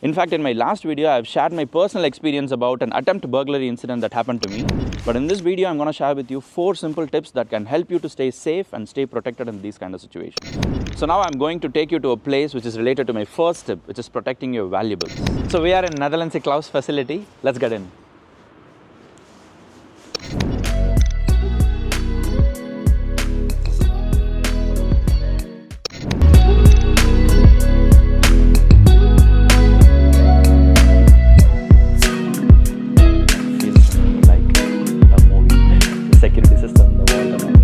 In fact, in my last video, I've shared my personal experience about an attempt burglary incident that happened to me. But in this video, I'm going to share with you 4 simple tips that can help you to stay safe and stay protected in these kind of situations. So now I'm going to take you to a place which is related to my first tip, which is protecting your valuables. So we are in Netherlands Klaus facility. Let's get in. Security system, the wall and all.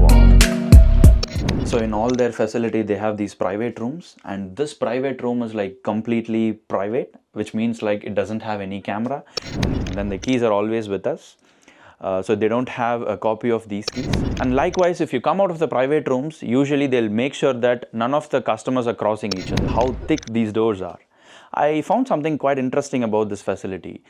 Wow. So in all their facility, they have these private rooms, and this private room is like completely private, which means like it doesn't have any camera, and then the keys are always with us. So they don't have a copy of these keys. And likewise, if you come out of the private rooms, usually they'll make sure that none of the customers are crossing each other. How thick these doors are. I found something quite interesting about this facility.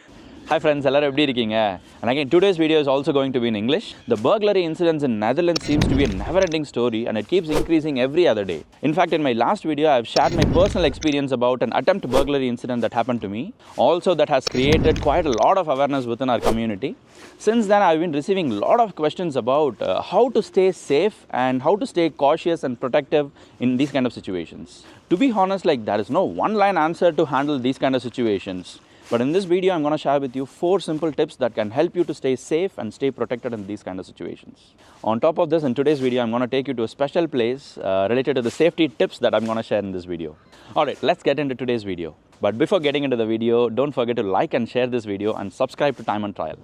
Hi friends, எல்லாரும் எப்படி இருக்கீங்க? And again, today's video is also going to be in English. The burglary incidents in Netherlands seems to be a never-ending story, and it keeps increasing every other day. In fact, in my last video, I've shared my personal experience about an attempt burglary incident that happened to me. Also, that has created quite a lot of awareness within our community. Since then, I've been receiving a lot of questions about how to stay safe and how to stay cautious and protective in these kind of situations. To be honest, like there is no one-line answer to handle these kind of situations. But in this video, I'm going to share with you 4 simple tips that can help you to stay safe and stay protected in these kind of situations. On top of this, in today's video, I'm going to take you to a special place related to the safety tips that I'm going to share in this video. Alright, let's get into today's video. But before getting into the video, don't forget to like and share this video and subscribe to Time and Trial.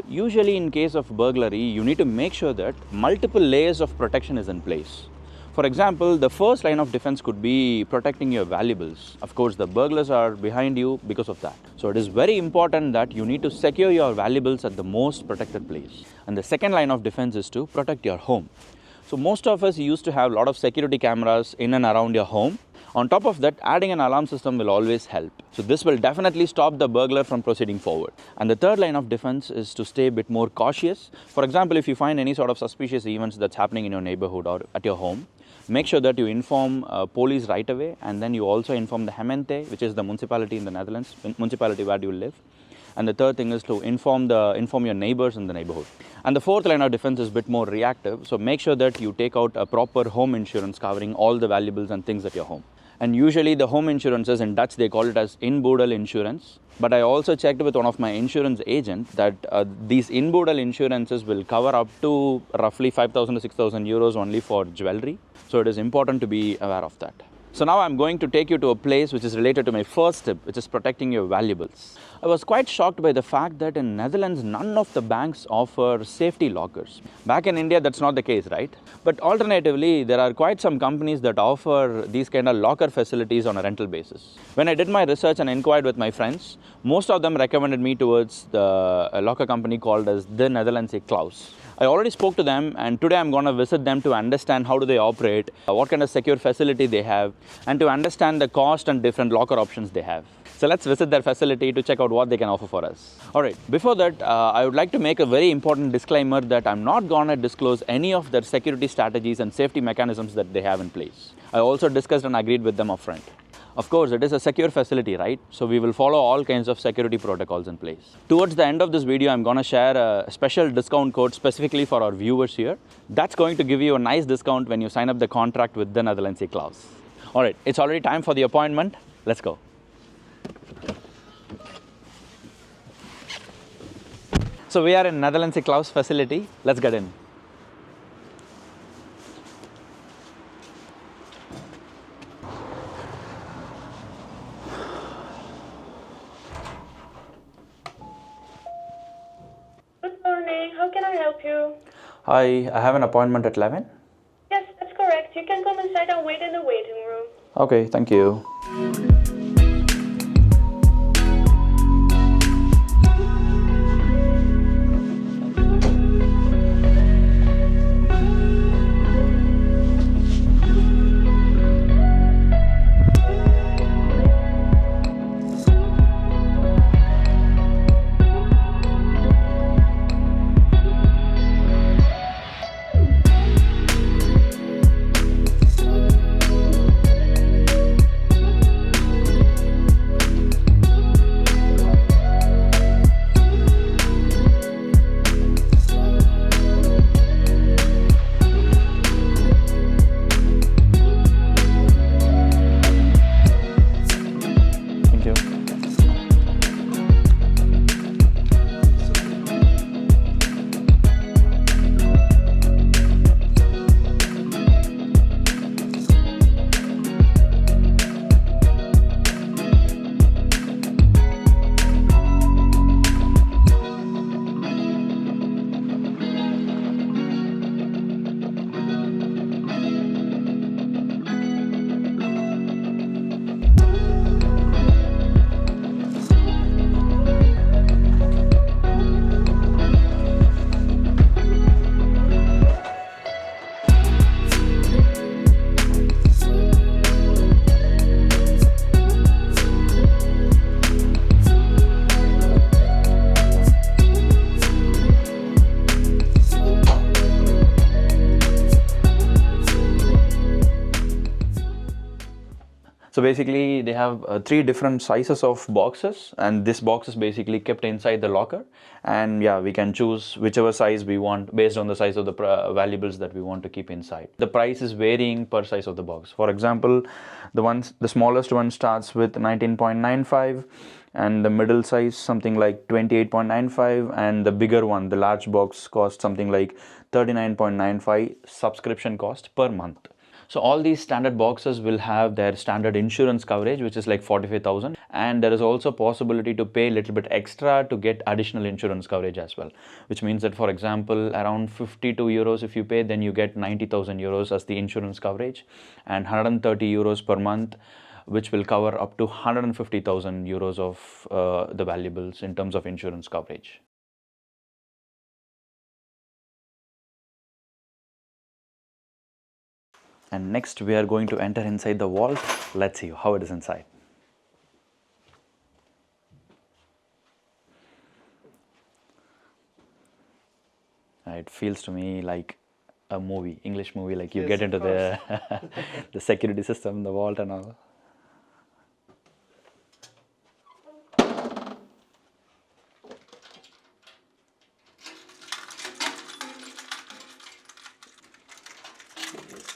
Usually in case of burglary, you need to make sure that multiple layers of protection is in place. For example, the first line of defense could be protecting your valuables. Of course, the burglars are behind you because of that. So it is very important that you need to secure your valuables at the most protected place. And the second line of defense is to protect your home. So most of us used to have a lot of security cameras in and around your home. On top of that, adding an alarm system will always help. So this will definitely stop the burglar from proceeding forward. And the third line of defense is to stay a bit more cautious. For example, if you find any sort of suspicious events that's happening in your neighborhood or at your home, make sure that you inform police right away, and then you also inform the gemeente, which is the municipality in the Netherlands, municipality where you live. And the third thing is to inform your neighbors in the neighborhood. And the fourth line of defense is a bit more reactive. So make sure that you take out a proper home insurance covering all the valuables and things at your home. And usually the home insurances, in Dutch they call it as inboedel insurance. But I also checked with one of my insurance agents that these inboedel insurances will cover up to roughly 5,000 to 6,000 euros only for jewelry. So it is important to be aware of that. So now I'm going to take you to a place which is related to my first tip, which is protecting your valuables. I was quite shocked by the fact that in Netherlands, none of the banks offer safety lockers. Back in India, that's not the case, right? But alternatively, there are quite some companies that offer these kind of locker facilities on a rental basis. When I did my research and inquired with my friends, most of them recommended me towards a locker company called as the Netherlands Klaus. I already spoke to them, and today I'm going to visit them to understand how do they operate, what kind of secure facility they have, and to understand the cost and different locker options they have. So let's visit their facility to check out what they can offer for us. Alright, before that, I would like to make a very important disclaimer that I'm not going to disclose any of their security strategies and safety mechanisms that they have in place. I also discussed and agreed with them upfront. Of course, it is a secure facility, right? So we will follow all kinds of security protocols in place. Towards the end of this video, I'm going to share a special discount code specifically for our viewers here. That's going to give you a nice discount when you sign up the contract with the Netherlands Klaus. Alright, it's already time for the appointment. Let's go. So we are in Netherlands Klaus facility. Let's get in. Good morning. How can I help you? Hi, I have an appointment at 11. Yes, that's correct. You can come inside and wait in the waiting room. Okay, thank you. So basically they have 3 different sizes of boxes, and this box is basically kept inside the locker, and yeah, we can choose whichever size we want based on the size of the valuables that we want to keep inside. The price is varying per size of the box. For example, the smallest one starts with 19.95, and the middle size something like 28.95, and the bigger one, the large box, costs something like 39.95 subscription cost per month. So all these standard boxes will have their standard insurance coverage, which is like 45,000, and there is also possibility to pay a little bit extra to get additional insurance coverage as well, which means that, for example, around 52 euros if you pay, then you get 90,000 euros as the insurance coverage, and 130 euros per month, which will cover up to 150,000 euros of the valuables in terms of insurance coverage. And next we are going to enter inside the vault. Let's see how it is inside. It feels to me like a movie, English movie, like you get into the the security system, the vault and all.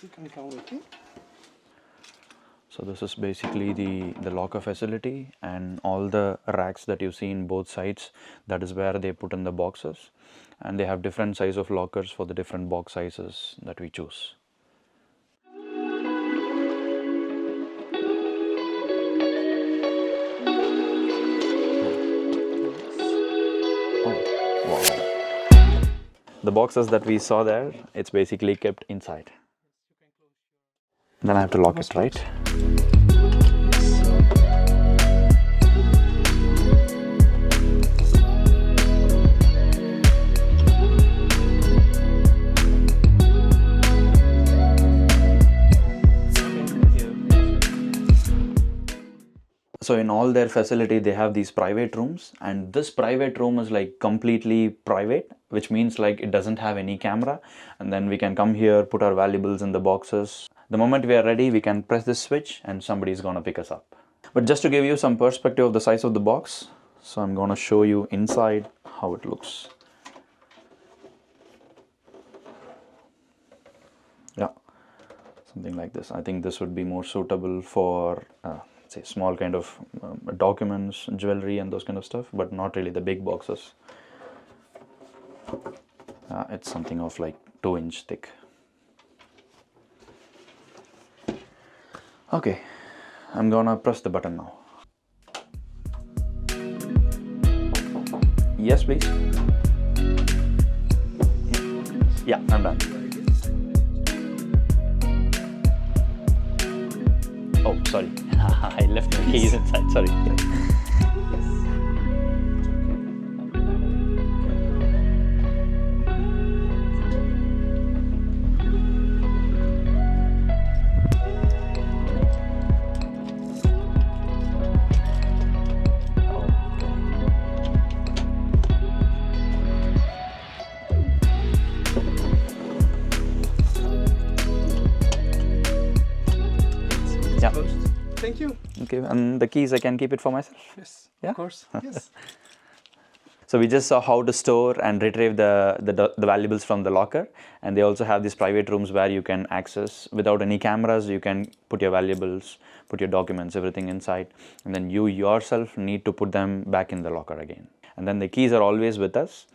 You can come with me. So this is basically the locker facility, and all the racks that you see in both sides, that is where they put in the boxes, and they have different size of lockers for the different box sizes that we choose. Oh, wow. The boxes that we saw there, it's basically kept inside. Then I have to lock it, right? So in all their facility, they have these private rooms, and this private room is like completely private, which means like it doesn't have any camera, and then we can come here, put our valuables in the boxes. The moment we are ready, we can press this switch and somebody is gonna pick us up. But just to give you some perspective of the size of the box, so I'm gonna show you inside how it looks. Yeah, something like this. I think this would be more suitable for say small kind of documents, jewelry and those kind of stuff, but not really the big boxes. It's something of like 2-inch thick. Okay, I'm gonna press the button now. Yes, please. Yeah, I'm done. Oh, sorry. I left my keys inside, sorry. Yeah. Thank you. Okay, and the keys I can keep it for myself? Yes, Yeah? of course. Yes. So we just saw how to store and retrieve the valuables from the locker, and they also have these private rooms where you can access without any cameras. You can put your valuables, put your documents, everything inside, and then you yourself need to put them back in the locker again. And then the keys are always with us.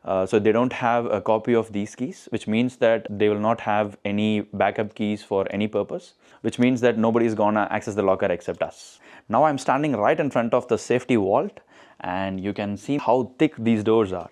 So they don't have a copy of these keys, which means that they will not have any backup keys for any purpose, which means that nobody is gonna access the locker except us. Now I'm standing right in front of the safety vault, and you can see how thick these doors are.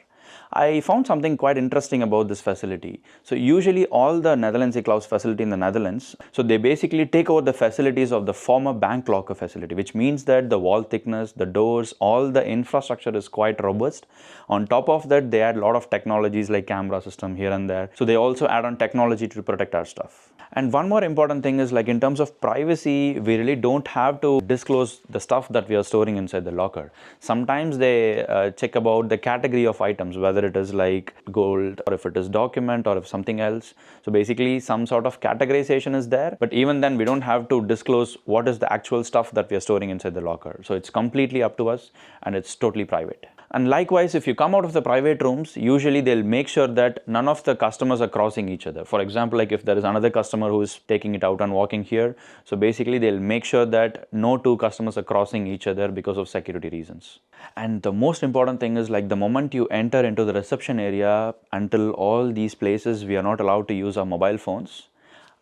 I found something quite interesting about this facility. So usually all the Netherlands eClouds facility in the Netherlands, so they basically take over the facilities of the former bank locker facility, which means that the wall thickness, the doors, all the infrastructure is quite robust. On top of that, they add a lot of technologies like camera system here and there. So they also add on technology to protect our stuff. And one more important thing is, like, in terms of privacy, we really don't have to disclose the stuff that we are storing inside the locker. Sometimes they check about the category of items, whether whether it is like gold or if it is document or if something else. So basically some sort of categorization is there, but even then we don't have to disclose what is the actual stuff that we are storing inside the locker. So it's completely up to us and it's totally private. And likewise, if you come out of the private rooms, usually they'll make sure that none of the customers are crossing each other. For example, like if there is another customer who is taking it out and walking here, so basically they'll make sure that no two customers are crossing each other because of security reasons. And the most important thing is, like, the moment you enter into the reception area, until all these places we are not allowed to use our mobile phones.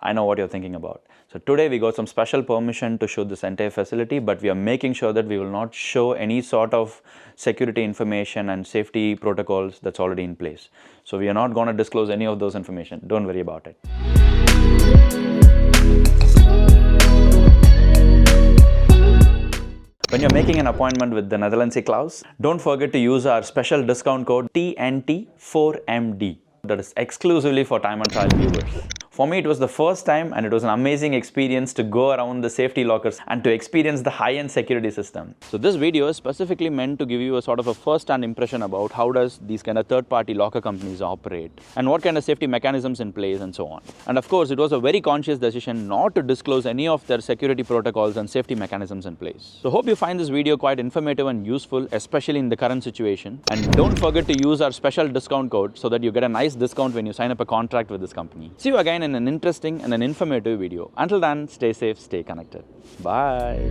I know what you're thinking about. So today we got some special permission to show this entire facility, but we are making sure that we will not show any sort of security information and safety protocols that's already in place. So we are not going to disclose any of those information. Don't worry about it. When you're making an appointment with the Netherlands Klaus, don't forget to use our special discount code TNT4MD. That is exclusively for time and trial viewers. For me, it was the first time and it was an amazing experience to go around the safety lockers and to experience the high-end security system. So this video is specifically meant to give you a sort of a first-hand impression about how does these kind of third-party locker companies operate and what kind of safety mechanisms in place and so on. And of course, it was a very conscious decision not to disclose any of their security protocols and safety mechanisms in place. So hope you find this video quite informative and useful, especially in the current situation. And don't forget to use our special discount code so that you get a nice discount when you sign up a contract with this company. See you again in an interesting and an informative video. Until then, stay safe, stay connected. Bye.